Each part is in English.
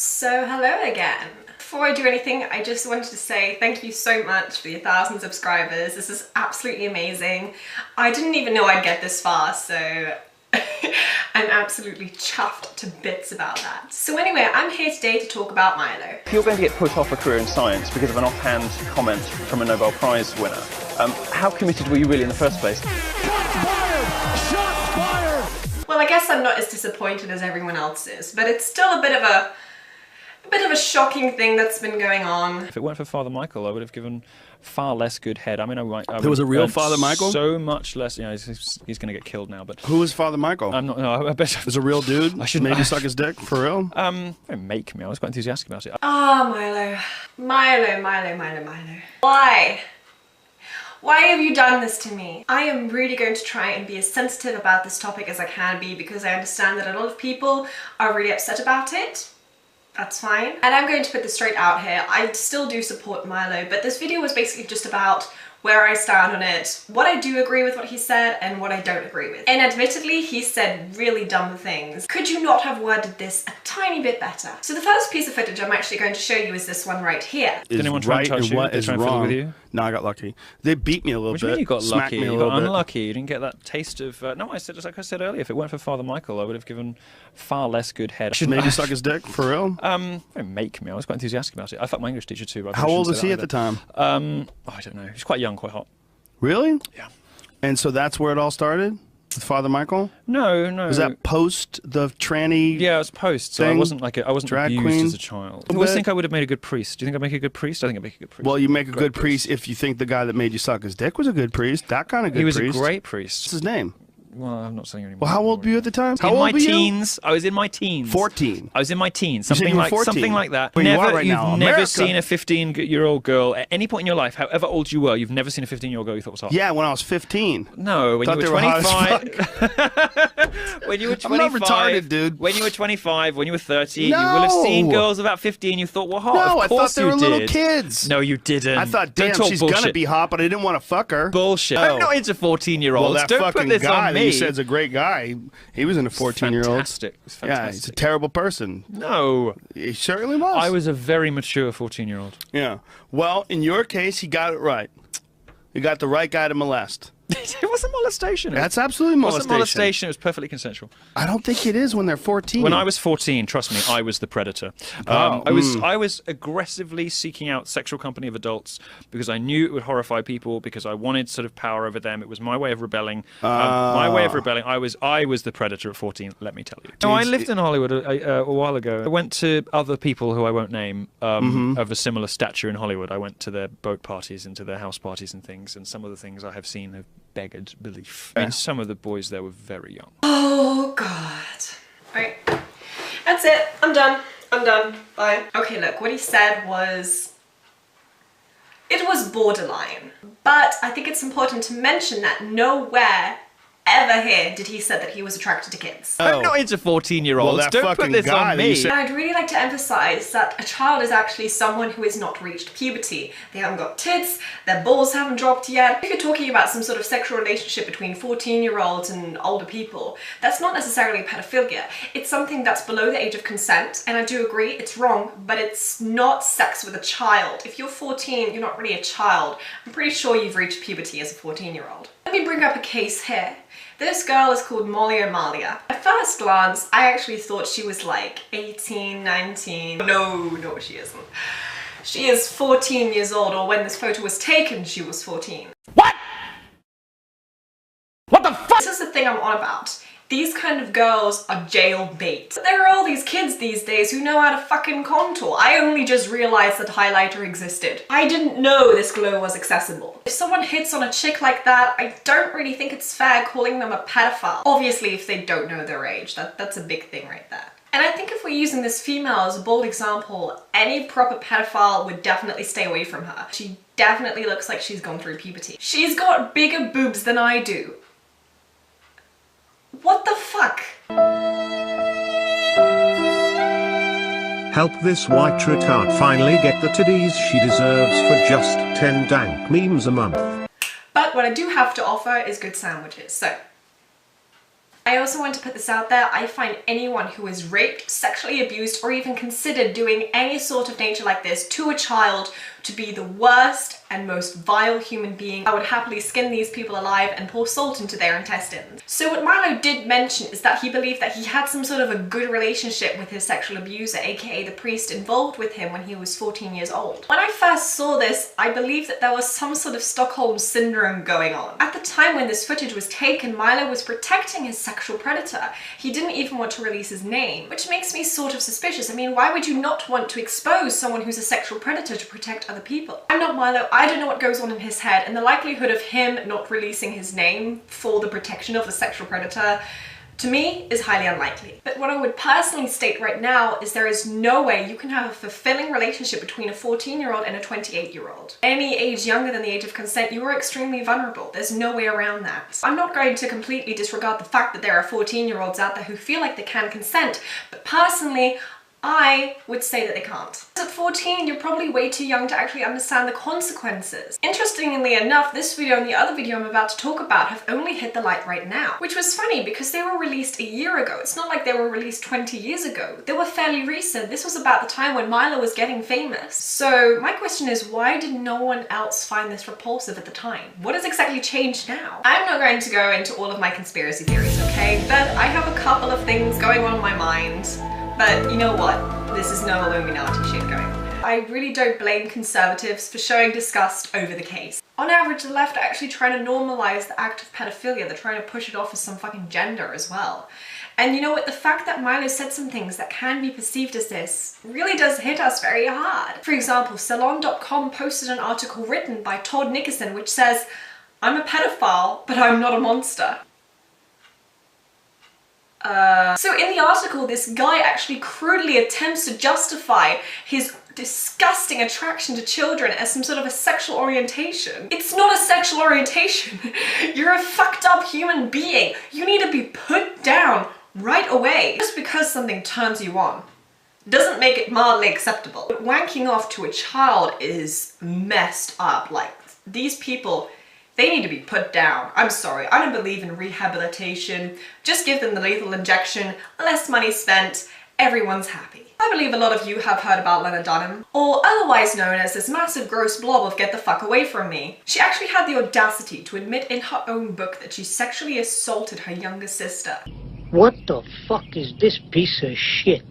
So hello again. Before I do anything, I just wanted to say thank you so much for your 1,000 subscribers. This is absolutely amazing. I didn't even know I'd get this far, so I'm absolutely chuffed to bits about that. So anyway, I'm here today to talk about Milo. If you're going to get put off a career in science because of an offhand comment from a Nobel Prize winner, how committed were you really in the first place? Shots fired! Shots fired! Well, I guess I'm not as disappointed as everyone else is, but it's still a bit of a shocking thing that's been going on. If it weren't for Father Michael, I would have given far less good head. I mean, There was a real Father Michael? So much less. You know, he's going to get killed now. But Who was Father Michael? I'm not. No, I bet. Was a real dude? I shouldn't maybe suck his dick for real. Don't make me. I was quite enthusiastic about it. Ah, Milo. Milo. Why? Why have you done this to me? I am really going to try and be as sensitive about this topic as I can be, because I understand that a lot of people are really upset about it. That's fine. And I'm going to put this straight out here. I still do support Milo, but this video was basically just about where I stand on it, what I do agree with what he said and what I don't agree with. And admittedly, he said really dumb things. Could you not have worded this a tiny bit better? So the first piece of footage I'm actually going to show you is this one right here. Did anyone try to touch you? What Did they is try and fiddle wrong with you? No, I got lucky. They beat me a little What bit. do you mean you got smacked lucky? Me a You little got bit. unlucky. You didn't get that taste of... no, I said, just like I said earlier, if it weren't for Father Michael, I would have given far less good head. Maybe suck his dick for real. Don't make me. I was quite enthusiastic about it. I fucked my English teacher too. But I How probably old shouldn't was say he that at the either. time? I don't know. He was quite young, quite hot. Really? Yeah. And so that's where it all started with Father Michael. No. Was that post the tranny? Yeah, it was post. So I thing? wasn't Drag abused queen? as a child. I always think I would have made a good priest. Do you think I'd make a good priest? I think I'd make a good priest. Well, you make a Great good priest if you think the guy that made you suck his dick was a good priest. That kind of good priest. He was a great What's priest. his name? Well, I'm not saying anymore. Well, how old were you at the time? How In old my were you? teens. I was in my teens. 14. I was in my teens. You said Something you were like 14. something like that. Where you are right you've now, never America. seen a 15-year-old girl at any point in your life, however old you were. You've never seen a 15-year-old girl you thought was hot. Yeah, when I was 15. No, when Thought you they were were hot 25. When you were 25. I'm not retarded, dude. When you were 25, when you were 30, you No. will have seen girls about 15 you thought were hot. No, of I thought course they you were did. little kids. No, you didn't. I thought, Don't damn, talk she's bullshit. gonna be hot, but I didn't want to fuck her. Bullshit. Oh. I'm not into 14-year-olds. Well, that Don't put fucking this guy on that me. you said's a great guy. He was into 14-year-olds. Fantastic. It was Yeah, he's a fantastic. terrible person. No. He certainly was. I was a very mature 14-year-old. Yeah. Well, in your case, he got it right. He got the right guy to molest. It wasn't molestation. That's absolutely It molestation. wasn't molestation. It was perfectly consensual. I don't think it is when they're 14. When I was 14, trust me, I was the predator. I was aggressively seeking out sexual company of adults because I knew it would horrify people, because I wanted sort of power over them. It was my way of rebelling. My way of rebelling. I was the predator at 14, let me tell you. No, I lived in Hollywood a while ago. I went to other people who I won't name of a similar stature in Hollywood. I went to their boat parties and to their house parties and things, and some of the things I have seen have beggared belief. I mean, some of the boys there were very young. Oh God. Alright. That's it. I'm done. Bye. Okay, look, what he said was... it was borderline. But I think it's important to mention that nowhere ever here did he say that he was attracted to kids. I'm not into 14-year-olds. Well, that Don't put fucking this guy on that you me. said- And I'd really like to emphasize that a child is actually someone who has not reached puberty. They haven't got tits, their balls haven't dropped yet. If you're talking about some sort of sexual relationship between 14-year-olds and older people, that's not necessarily pedophilia. It's something that's below the age of consent, and I do agree it's wrong, but it's not sex with a child. If you're 14, you're not really a child. I'm pretty sure you've reached puberty as a 14-year-old. Let me bring up a case here. This girl is called Molly O'Malia. At first glance, I actually thought she was like 18, 19. No, she isn't. She is 14 years old, or when this photo was taken, she was 14. What? What the fuck? This is the thing I'm on about. These kind of girls are jail bait. There are all these kids these days who know how to fucking contour. I only just realized that highlighter existed. I didn't know this glow was accessible. If someone hits on a chick like that, I don't really think it's fair calling them a pedophile. Obviously, if they don't know their age, that's a big thing right there. And I think if we're using this female as a bold example, any proper pedophile would definitely stay away from her. She definitely looks like she's gone through puberty. She's got bigger boobs than I do. What the fuck? Help this white retard finally get the titties she deserves for just 10 dank memes a month. But what I do have to offer is good sandwiches. So, I also want to put this out there. I find anyone who is raped, sexually abused, or even considered doing any sort of nature like this to a child to be the worst and most vile human being. I would happily skin these people alive and pour salt into their intestines. So what Milo did mention is that he believed that he had some sort of a good relationship with his sexual abuser, aka the priest involved with him when he was 14 years old. When I first saw this, I believed that there was some sort of Stockholm syndrome going on. At the time when this footage was taken, Milo was protecting his sexual predator. He didn't even want to release his name, which makes me sort of suspicious. I mean, why would you not want to expose someone who's a sexual predator to protect other people? I'm not Milo, I don't know what goes on in his head, and the likelihood of him not releasing his name for the protection of the sexual predator, to me, is highly unlikely. But what I would personally state right now is there is no way you can have a fulfilling relationship between a 14-year-old and a 28-year-old. Any age younger than the age of consent, you are extremely vulnerable. There's no way around that. I'm not going to completely disregard the fact that there are 14-year-olds out there who feel like they can consent, but personally, I would say that they can't. At 14, you're probably way too young to actually understand the consequences. Interestingly enough, this video and the other video I'm about to talk about have only hit the light right now, which was funny because they were released a year ago. It's not like they were released 20 years ago. They were fairly recent. This was about the time when Milo was getting famous. So my question is, why did no one else find this repulsive at the time? What has exactly changed now? I'm not going to go into all of my conspiracy theories, okay? But I have a couple of things going on in my mind. But you know what? This is no Illuminati shit going on. I really don't blame conservatives for showing disgust over the case. On average, the left are actually trying to normalize the act of pedophilia. They're trying to push it off as some fucking gender as well. And you know what? The fact that Milo said some things that can be perceived as this really does hit us very hard. For example, Salon.com posted an article written by Todd Nickerson which says, "I'm a pedophile, but I'm not a monster." So in the article, this guy actually crudely attempts to justify his disgusting attraction to children as some sort of a sexual orientation. It's not a sexual orientation. You're a fucked up human being. You need to be put down right away. Just because something turns you on doesn't make it mildly acceptable. But wanking off to a child is messed up. Like, these people, they need to be put down. I'm sorry, I don't believe in rehabilitation. Just give them the lethal injection, less money spent, everyone's happy. I believe a lot of you have heard about Lena Dunham, or otherwise known as this massive gross blob of get the fuck away from me. She actually had the audacity to admit in her own book that she sexually assaulted her younger sister. What the fuck is this piece of shit?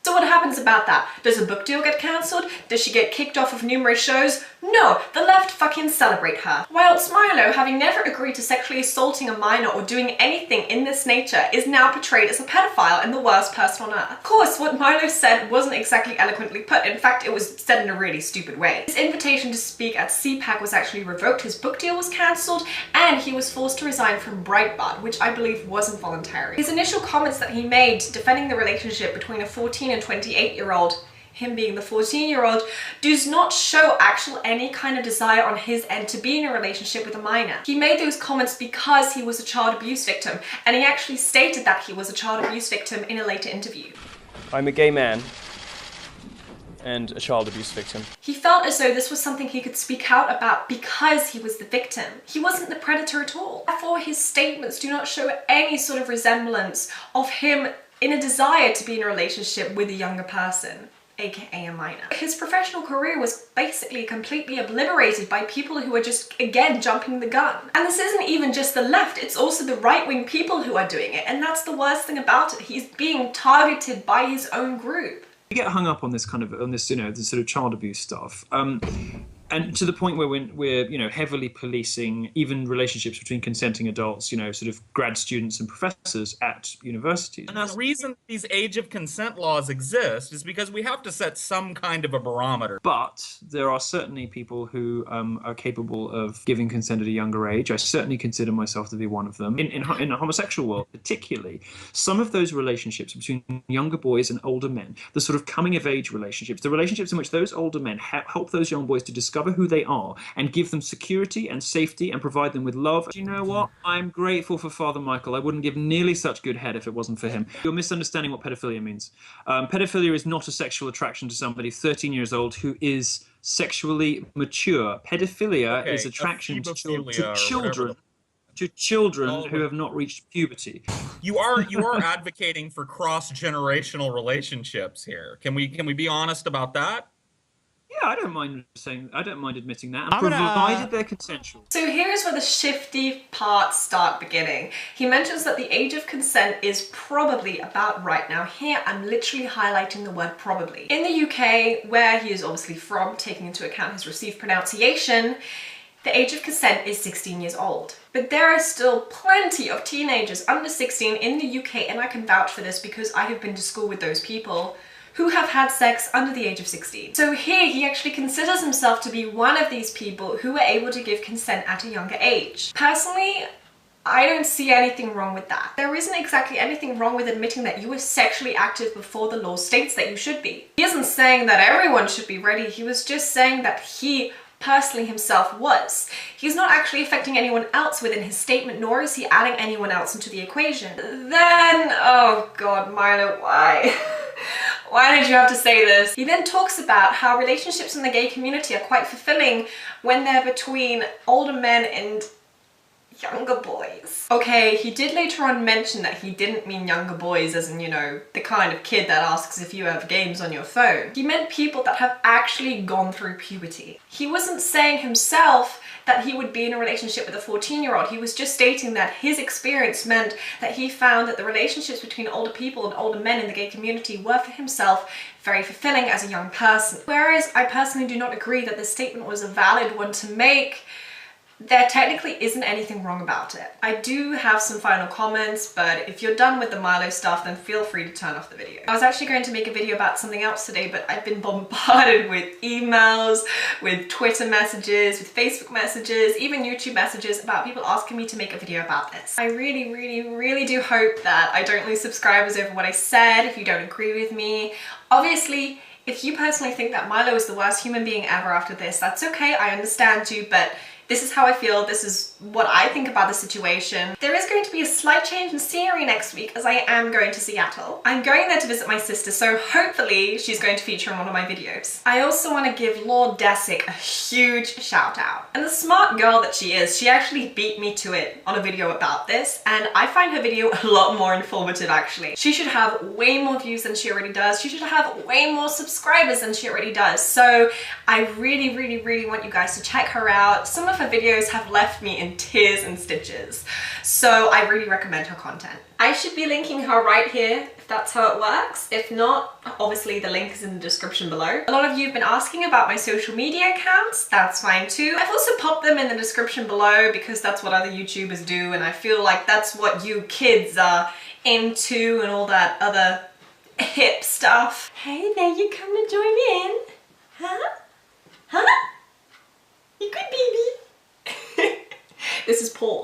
So what happens about that? Does a book deal get cancelled? Does she get kicked off of numerous shows? No, the left fucking celebrate her. Whilst Milo, having never agreed to sexually assaulting a minor or doing anything in this nature, is now portrayed as a pedophile and the worst person on earth. Of course, what Milo said wasn't exactly eloquently put. In fact, it was said in a really stupid way. His invitation to speak at CPAC was actually revoked, his book deal was cancelled, and he was forced to resign from Breitbart, which I believe wasn't voluntary. His initial comments that he made defending the relationship between a 14 and 28-year-old, him being the 14-year-old, does not show any kind of desire on his end to be in a relationship with a minor. He made those comments because he was a child abuse victim, and he actually stated that he was a child abuse victim in a later interview. I'm a gay man and a child abuse victim. He felt as though this was something he could speak out about because he was the victim. He wasn't the predator at all. Therefore, his statements do not show any sort of resemblance of him in a desire to be in a relationship with a younger person, aka a minor. His professional career was basically completely obliterated by people who are just, again, jumping the gun. And this isn't even just the left, it's also the right-wing people who are doing it, and that's the worst thing about it. He's being targeted by his own group. We get hung up on this this sort of child abuse stuff. And to the point where we're heavily policing even relationships between consenting adults, sort of grad students and professors at universities. And the reason these age of consent laws exist is because we have to set some kind of a barometer. But there are certainly people who are capable of giving consent at a younger age. I certainly consider myself to be one of them. In the homosexual world particularly, some of those relationships between younger boys and older men, the sort of coming of age relationships, the relationships in which those older men help those young boys to discover who they are and give them security and safety and provide them with love. Do you know what? I'm grateful for Father Michael. I wouldn't give nearly such good head if it wasn't for him. You're misunderstanding what pedophilia means. Pedophilia is not a sexual attraction to somebody 13 years old who is sexually mature. Pedophilia is Okay, attraction to ephebophilia or children, whatever. to children Oh, who but- have not reached puberty. You are advocating for cross-generational relationships here. Can we be honest about that? Yeah, I don't mind admitting that, and I'm gonna, provided they're consensual. So here's where the shifty parts start beginning. He mentions that the age of consent is probably about right. Now here I'm literally highlighting the word probably. In the UK, where he is obviously from, taking into account his received pronunciation, the age of consent is 16 years old. But there are still plenty of teenagers under 16 in the UK, and I can vouch for this because I have been to school with those people, who have had sex under the age of 16. So here he actually considers himself to be one of these people who were able to give consent at a younger age. Personally, I don't see anything wrong with that. There isn't exactly anything wrong with admitting that you were sexually active before the law states that you should be. He isn't saying that everyone should be ready, he was just saying that he personally himself was. He's not actually affecting anyone else within his statement, nor is he adding anyone else into the equation. Then, oh god, Milo, why? Why did you have to say this? He then talks about how relationships in the gay community are quite fulfilling when they're between older men and younger boys. Okay, he did later on mention that he didn't mean younger boys as in, you know, the kind of kid that asks if you have games on your phone. He meant people that have actually gone through puberty. He wasn't saying himself that he would be in a relationship with a 14-year-old. He was just stating that his experience meant that he found that the relationships between older people and older men in the gay community were for himself very fulfilling as a young person. Whereas I personally do not agree that this statement was a valid one to make. There technically isn't anything wrong about it. I do have some final comments, but if you're done with the Milo stuff, then feel free to turn off the video. I was actually going to make a video about something else today, but I've been bombarded with emails, with Twitter messages, with Facebook messages, even YouTube messages about people asking me to make a video about this. I really, really, really do hope that I don't lose subscribers over what I said if you don't agree with me. Obviously, if you personally think that Milo is the worst human being ever after this, that's okay, I understand you, but this is how I feel, this is what I think about the situation. There is going to be a slight change in scenery next week as I am going to Seattle. I'm going there to visit my sister, so hopefully she's going to feature in one of my videos. I also want to give Lord Desick a huge shout out. And the smart girl that she is, she actually beat me to it on a video about this, and I find her video a lot more informative actually. She should have way more views than she already does. She should have way more subscribers than she already does. So I really, really, really want you guys to check her out. Some of her videos have left me in tears and stitches, so I really recommend her content. I should be linking her right here if that's how it works. If not, obviously the link is in the description below. A lot of you have been asking about my social media accounts. That's fine too. I've also popped them in the description below because that's what other YouTubers do, and I feel like that's what you kids are into and all that other hip stuff. Hey there, you come to join in? Huh? Huh? You good, baby? This is Paul.